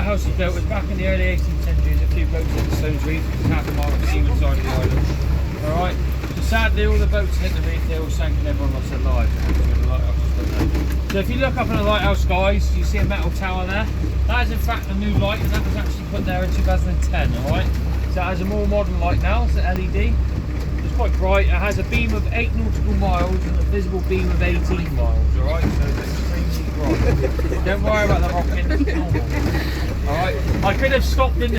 lighthouse was built was back in the early 18th century. There's a few boats in the Stones Reef, half a mile of the seaward side of the island. Alright, so sadly all the boats hit the reef, they all sank and everyone lost their lives. So if you look up in the lighthouse, guys, you see a metal tower there. That is in fact a new light, and that was actually put there in 2010, alright? So that has a more modern light now, it's an LED. It's quite bright, it has a beam of 8 nautical miles and a visible beam of 18 miles, alright? So it's extremely bright. Don't worry about the rocking, it's normal. Alright, I could have stopped in the